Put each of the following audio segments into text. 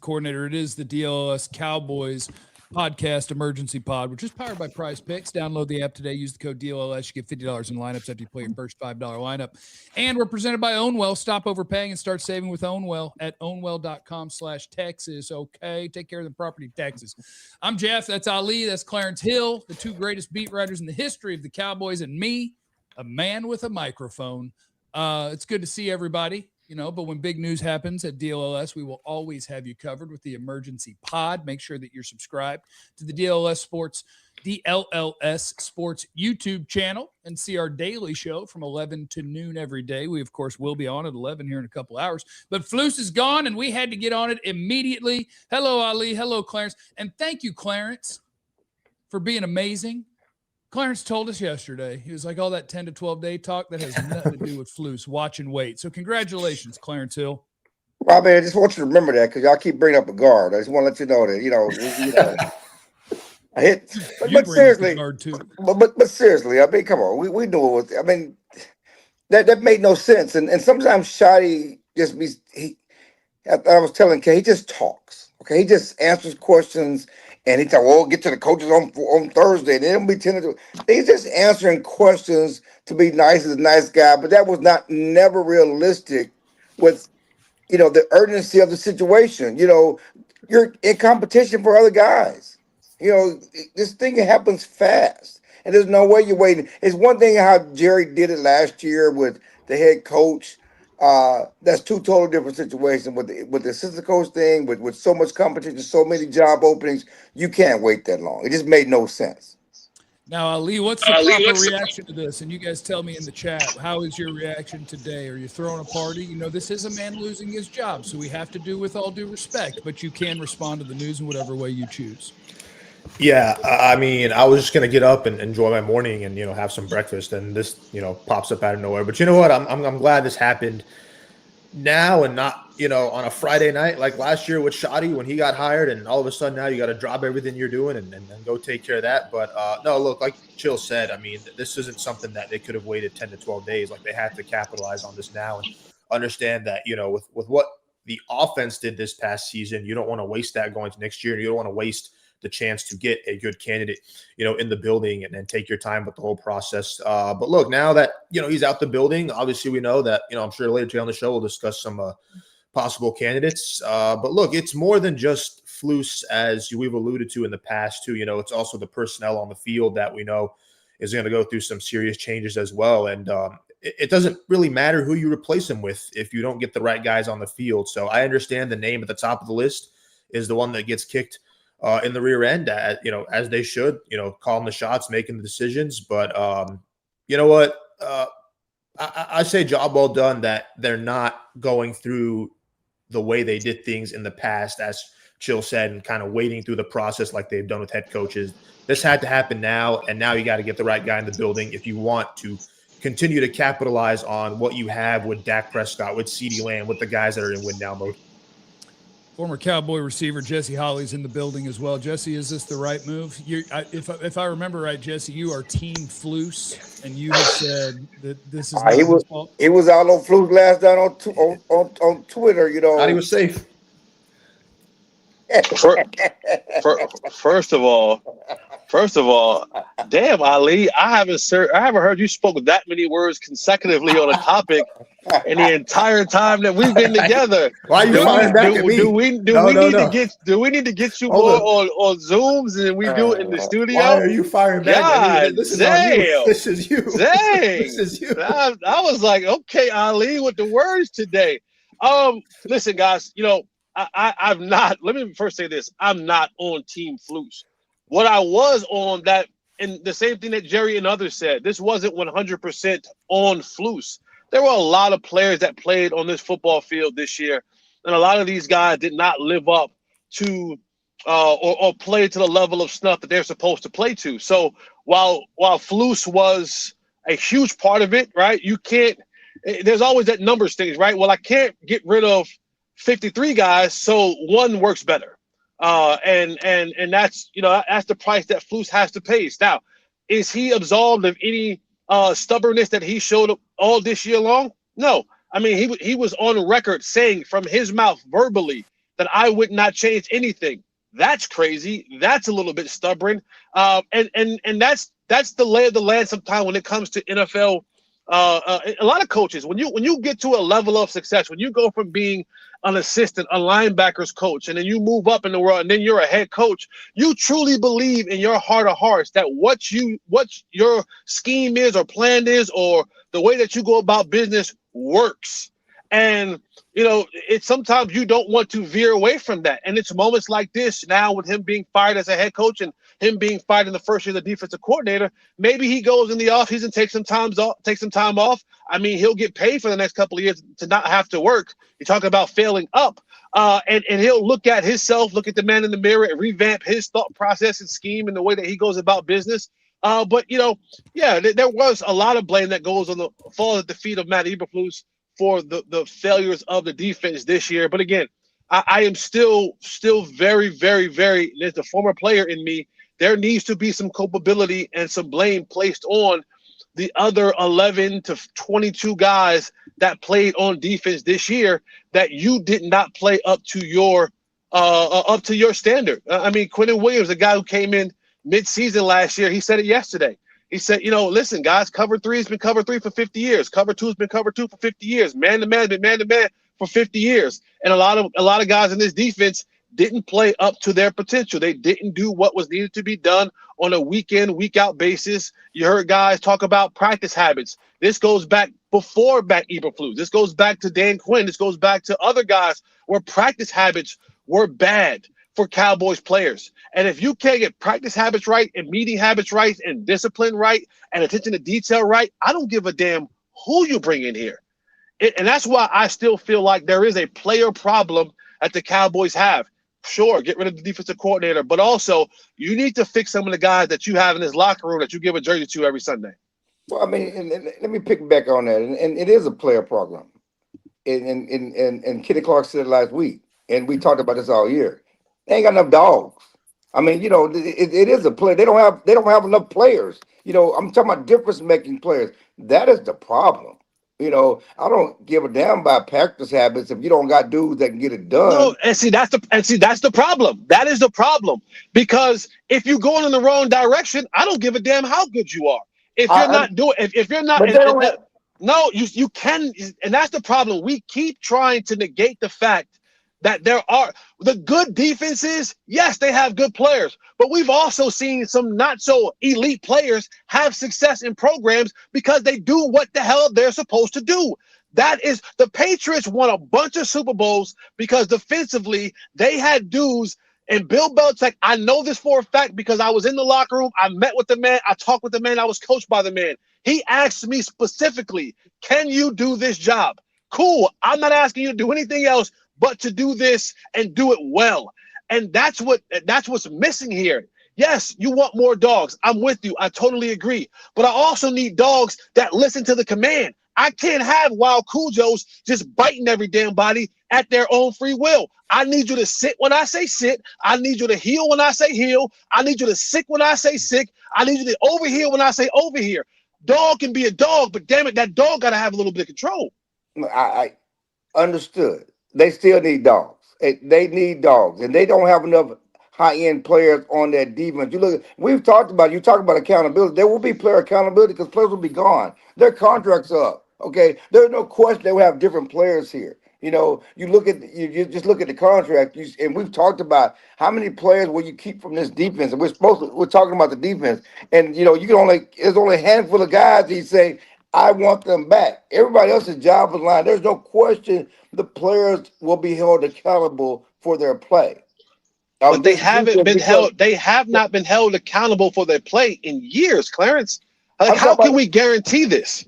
coordinator. It is the DLS Cowboys podcast emergency pod, which is powered by Prize Picks. Download the app today. Use the code DLS. You get $50 in lineups after you play your first $5 lineup. And we're presented by Ownwell. Stop overpaying and start saving with Ownwell at ownwell.com/Texas. Okay, take care of the property taxes. I'm Jeff. That's Ali. That's Clarence Hill, the two greatest beat writers in the history of the Cowboys, and me, a man with a microphone. It's good to see everybody. But when big news happens at DLS, we will always have you covered with the emergency pod. Make sure that you're subscribed to the DLS Sports YouTube channel and see our daily show from 11 to noon every day. We, of course, will be on at 11 here in a couple hours. But Flus is gone, and we had to get on it immediately. Hello, Ali. Hello, Clarence. And thank you, Clarence, for being amazing. Clarence told us yesterday, he was like, all that 10 to 12 day talk, that has nothing to do with Flus. Watch and wait. So congratulations, Clarence Hill. Well, I just want you to remember that because y'all keep bringing up a guard. I just want to let you know that, I hit, but seriously, but seriously, come on, we knew it was, that made no sense. And sometimes Shotty just I was telling Kay, he just talks. Okay. He just answers questions. And he thought, well, get to the coaches on Thursday. And then we tend to he's just answering questions to be nice as a nice guy. But that was never realistic with, the urgency of the situation. You're in competition for other guys. This thing happens fast. And there's no way you're waiting. It's one thing how Jerry did it last year with the head coach. That's two totally different situations with the assistant coach thing, with so much competition, so many job openings. You can't wait that long. It just made no sense. Now, Ali, what's the proper reaction to this? And you guys tell me in the chat, how is your reaction today? Are you throwing a party? This is a man losing his job, so we have to do with all due respect, but you can respond to the news in whatever way you choose. Yeah, I was just going to get up and enjoy my morning and, have some breakfast, and this, pops up out of nowhere. But you know what? I'm glad this happened now and not, on a Friday night like last year with Shotty when he got hired, and all of a sudden now you got to drop everything you're doing and go take care of that. But no, look, like Chill said, this isn't something that they could have waited 10 to 12 days. Like, they have to capitalize on this now and understand that, with what the offense did this past season, you don't want to waste that going to next year. You don't want to waste the chance to get a good candidate, in the building and take your time with the whole process. But look, now that, he's out the building, obviously we know that, I'm sure later today on the show, we'll discuss some possible candidates. But look, it's more than just Flus, as we've alluded to in the past too. It's also the personnel on the field that we know is going to go through some serious changes as well. And it doesn't really matter who you replace him with if you don't get the right guys on the field. So I understand the name at the top of the list is the one that gets kicked in the rear end, as they should, calling the shots, making the decisions. But you know what? I say job well done that they're not going through the way they did things in the past, as Chill said, and kind of waiting through the process like they've done with head coaches. This had to happen now, and now you got to get the right guy in the building if you want to continue to capitalize on what you have with Dak Prescott, with CeeDee Lamb, with the guys that are in win now mode. Former Cowboy receiver Jesse Holley's in the building as well. Jesse, is this the right move? If I remember right, Jesse, you are Team Flus, and you have said that this is not his fault. He was out on Flus last night on Twitter. Thought he was safe. First of all, damn, Ali, I haven't heard you spoke that many words consecutively on a topic in the entire time that we've been together. Why are you firing back at me? Do we need to get you more on Zooms than we do in the studio? Why are you firing back at me? This is on you. This is you. Dang. This is you. I was like, okay, Ali, with the words today. Listen, guys, I'm not. Let me first say this: I'm not on Team Flus. What I was on that, and the same thing that Jerry and others said, this wasn't 100% on Flus. There were a lot of players that played on this football field this year, and a lot of these guys did not live up to or play to the level of snuff that they're supposed to play to. So while Flus was a huge part of it, right? You can't. There's always that numbers things, right? Well, I can't get rid of 53 guys, so one works better. And that's, that's the price that Flus has to pay. Now, is he absolved of any stubbornness that he showed all this year long? No. I mean, he was on record saying from his mouth verbally that I would not change anything. That's crazy. That's a little bit stubborn. And that's the lay of the land sometimes when it comes to NFL. A lot of coaches, when you get to a level of success, when you go from being an assistant, a linebackers coach, and then you move up in the world, and then you're a head coach, you truly believe in your heart of hearts that what your scheme is or plan is or the way that you go about business works. And it's sometimes you don't want to veer away from that. And it's moments like this now with him being fired as a head coach and him being fired in the first year as the defensive coordinator. Maybe he goes in the offseason, takes some time off. I mean, he'll get paid for the next couple of years to not have to work. You're talking about failing up. And he'll look at himself, look at the man in the mirror, and revamp his thought process and scheme and the way that he goes about business. But there was a lot of blame that falls at the feet of Matt Eberflus for the failures of the defense this year. But again, I am still very, very, very, there's a former player in me. There needs to be some culpability and some blame placed on the other 11 to 22 guys that played on defense this year that you did not play up to your standard. I mean, Quentin Williams, the guy who came in mid-season last year, he said it yesterday. He said, listen, guys, cover 3 has been cover 3 for 50 years. Cover 2 has been cover 2 for 50 years. Man-to-man has been man-to-man for 50 years. And a lot of guys in this defense didn't play up to their potential. They didn't do what was needed to be done on a week-in, week-out basis. You heard guys talk about practice habits. This goes back before Matt Eberflus. This goes back to Dan Quinn. This goes back to other guys where practice habits were bad for Cowboys players. And if you can't get practice habits right and meeting habits right and discipline right and attention to detail right, I don't give a damn who you bring in here. And that's why I still feel like there is a player problem that the Cowboys have. Sure, get rid of the defensive coordinator, but also you need to fix some of the guys that you have in this locker room that you give a jersey to every Sunday. Well, I mean, and let me pick back on that. And it is a player problem. And Kenny Clark said it last week, and we talked about this all year. They ain't got enough dogs. I mean, it is a play. They don't have enough players. I'm talking about difference-making players. That is the problem. I don't give a damn about practice habits if you don't got dudes that can get it done. No, and see that's the problem. That is the problem. Because if you're going in the wrong direction, I don't give a damn how good you are. If you're not no, you can, and that's the problem. We keep trying to negate the fact that there are the good defenses. Yes, they have good players, but we've also seen some not so elite players have success in programs because they do what the hell they're supposed to do. That is, the Patriots won a bunch of Super Bowls because defensively they had dudes. And Bill Belichick, I know this for a fact because I was in the locker room. I met with the man. I talked with the man. I was coached by the man. He asked me specifically, can you do this job? Cool. I'm not asking you to do anything else but to do this and do it well. And that's what's missing here. Yes, you want more dogs. I'm with you. I totally agree. But I also need dogs that listen to the command. I can't have wild Cujos just biting every damn body at their own free will. I need you to sit when I say sit. I need you to heel when I say heel. I need you to sick when I say sick. I need you to overhear when I say overhear. Dog can be a dog, but damn it, that dog got to have a little bit of control. I understood. They still need dogs. They need dogs, and they don't have enough high-end players on that defense. You talk about accountability. There will be player accountability because players will be gone. Their contracts are up. Okay, there's no question they will have different players here. You just look at the contract, and we've talked about how many players will you keep from this defense, and we're talking about the defense, and there's only a handful of guys that you say, I want them back. Everybody else's job is line. There's no question the players will be held accountable for their play. But they haven't been held. They have not been held accountable for their play in years, Clarence. How can we guarantee this?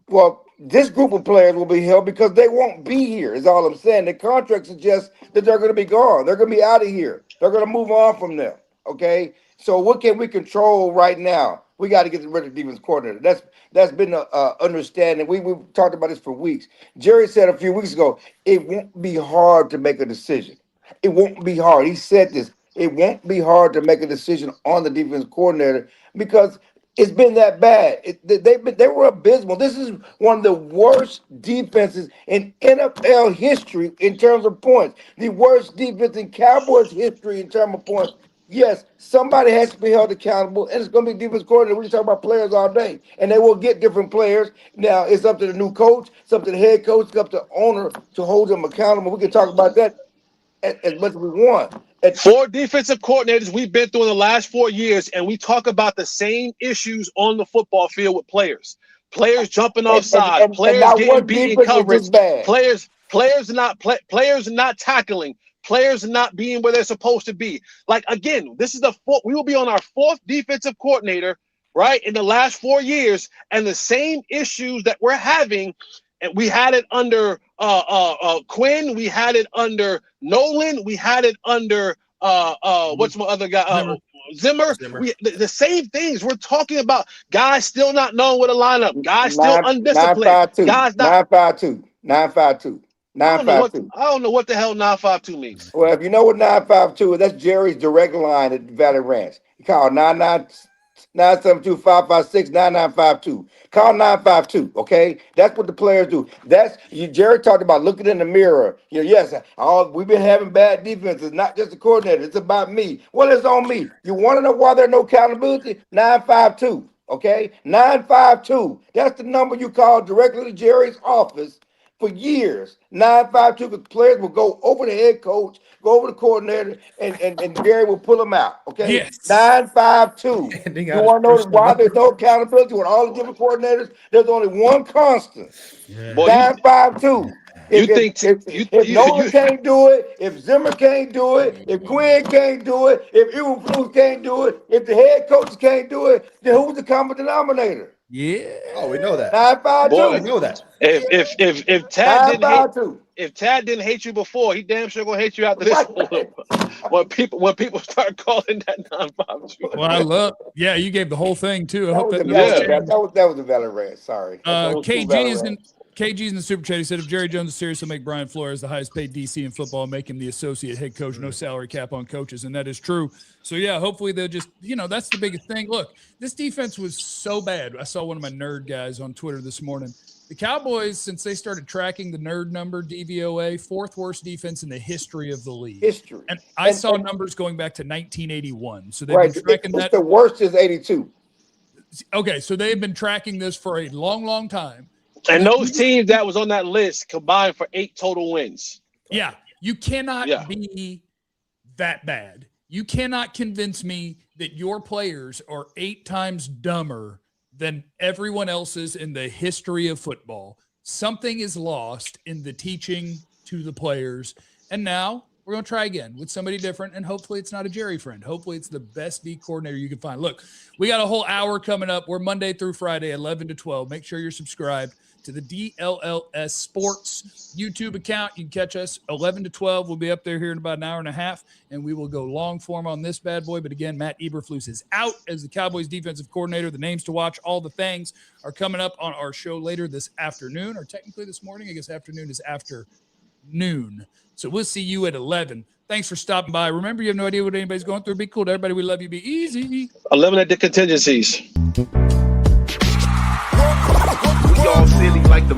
Well, this group of players will be held because they won't be here, is all I'm saying. The contract suggests that they're going to be gone. They're going to be out of here. They're going to move on from them, okay? So what can we control right now? We got to get rid of the defense coordinator. That's been an understanding. We've talked about this for weeks. Jerry said a few weeks ago, it won't be hard to make a decision. It won't be hard. He said this. It won't be hard to make a decision on the defense coordinator because it's been that bad. They were abysmal. This is one of the worst defenses in NFL history in terms of points. The worst defense in Cowboys history in terms of points. Yes, somebody has to be held accountable, and it's going to be defense coordinator. We talk about players all day, and they will get different players. Now, it's up to the new coach, it's up to the head coach, it's up to the owner to hold them accountable. We can talk about that as much as we want. 4 defensive coordinators we've been through in the last 4 years, and we talk about the same issues on the football field with players. Players jumping offside, players getting beat in coverage, players not tackling, players not being where they're supposed to be. Like, again, this is we will be on our 4th defensive coordinator, right, in the last 4 years, and the same issues that we're having. And we had it under Quinn, we had it under Nolan, we had it under what's my other guy? Zimmer. The same things. We're talking about guys still not knowing what a lineup, guys still undisciplined, guys not 952. 952. 952. I don't know what the hell 952 means. Well, if you know what 952 is, that's Jerry's direct line at Valley Ranch. He called 972-556-9952. Call 952, okay? That's what the players do. Jerry talked about looking in the mirror. Yes, we've been having bad defenses, not just the coordinator. It's about me. Well, it's on me. You want to know why there's no accountability? 952, okay? 952. That's the number you call directly to Jerry's office for years. 952, because players will go over the head coach, go over the coordinator, and Jerry will pull them out. Okay? Yes. 952. You want to know why there's no accountability with all the different coordinators? There's only one constant. Yeah. 952. If Nolan can't do it, if Zimmer can't do it, if Quinn can't do it, if Eberflus can't do it, if the head coaches can't do it, then who's the common denominator? Yeah. Oh, we know that. 952. We know that. If Tad didn't hate you before, he damn sure gonna hate you after this. when people start calling that 952. Well, you gave the whole thing too. I hope that was the Valley Ranch. Sorry. KG's in the super chat. He said, if Jerry Jones is serious, he'll make Brian Flores the highest paid DC in football and make him the associate head coach, no salary cap on coaches. And that is true. So, yeah, hopefully they'll just, that's the biggest thing. Look, this defense was so bad. I saw one of my nerd guys on Twitter this morning. The Cowboys, since they started tracking the nerd number, DVOA, 4th worst defense in the history of the league. And I saw numbers going back to 1981. So they've been tracking that. The worst is 82. Okay, so they've been tracking this for a long, long time. And those teams that was on that list combined for 8 total wins. Yeah, you cannot be that bad. You cannot convince me that your players are 8 times dumber than everyone else's in the history of football. Something is lost in the teaching to the players. And now we're going to try again with somebody different, and hopefully it's not a Jerry friend. Hopefully it's the best D coordinator you can find. Look, we got a whole hour coming up. We're Monday through Friday, 11 to 12. Make sure you're subscribed to the DLLS Sports YouTube account. You can catch us 11 to 12. We'll be up there here in about an hour and a half, and we will go long form on this bad boy. But again, Matt Eberflus is out as the Cowboys defensive coordinator. The names to watch, all the things are coming up on our show later this afternoon, or technically this morning. I guess afternoon is after noon. So we'll see you at 11. Thanks for stopping by. Remember, you have no idea what anybody's going through. Be cool to everybody. We love you. Be easy. 11 at the contingencies. We all silly like the